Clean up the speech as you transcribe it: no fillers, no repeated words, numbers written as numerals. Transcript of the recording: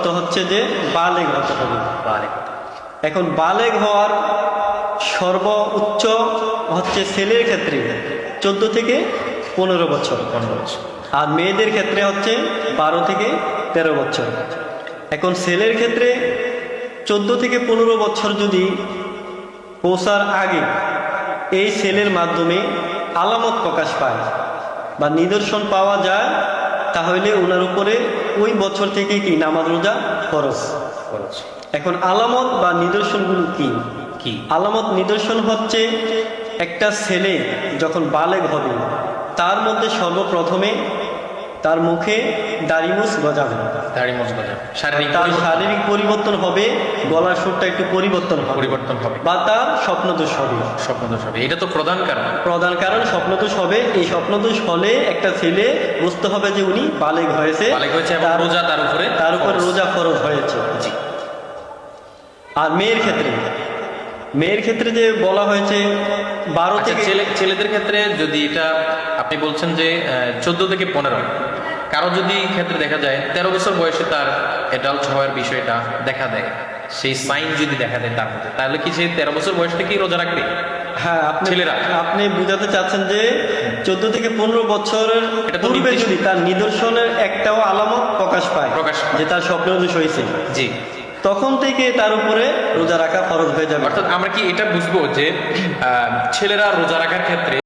শর্ত হচ্ছে যে বালেগ হতে হবে। এখন বালেগ হওয়ার সর্বোচ্চ হচ্ছে ছেলের ক্ষেত্রে 14 থেকে 15 বছর, আর মেয়েদের ক্ষেত্রে হচ্ছে 12 থেকে 13 বছর। এখন ছেলের ক্ষেত্রে 14 থেকে 15 বছর যদি পৌঁছার আগে এই ছেলের মাধ্যমে আলামত প্রকাশ পায় বা নিদর্শন পাওয়া যায়, তাহলে ওনার উপরে ওই বছর থেকে কি নামাজ রোজা ফরজ। এখন আলামত বা নিদর্শনগুলো কি কি? আলামত নিদর্শন হচ্ছে একটা ছেলে যখন বালেগ হবে তার মধ্যে সর্বপ্রথমে তার মুখে দাড়িমুছ গজাবে, শারীরিক পরিবর্তন হবে, গলার সুরটা একটু পরিবর্তন হবে বা তার স্বপ্নদোষ হবে। এটা তো প্রধান কারণ স্বপ্নদোষ হবে। এই স্বপ্নদোষ হলে একটা ছেলে বুঝতে হবে যে উনি বালেগ হয়েছে, তার উপরে রোজা ফরজ হয়েছে। আর মেয়ের ক্ষেত্রে যে বলা হয়েছে 12 থেকে, ছেলেদের ক্ষেত্রে যদি এটা আপনি বলছেন যে 14 থেকে 15, কারো যদি ক্ষেত্রে দেখা যায় 13 বছর বয়সে তার অ্যাডাল্ট হওয়ার বিষয়টা দেখা দেয়, সেই সাইন যদি দেখা দেয় তার মধ্যে, তাহলে কি সে 13 বছর বয়স থেকেই রোজা রাখবে? হ্যাঁ, আপনি বুঝাতে চাচ্ছেন যে 14 থেকে 15 বছরের পূর্বে যদি তার নিদর্শনের একটাও আলামত প্রকাশ পায় যে তার স্বপ্নদোষ হয়েছে, জি, তখন থেকে তার উপরে রোজা রাখা ফরজ হয়ে যাবে। অর্থাৎ আমরা কি এটা বুঝবো যে ছেলেরা রোজা রাখার ক্ষেত্রে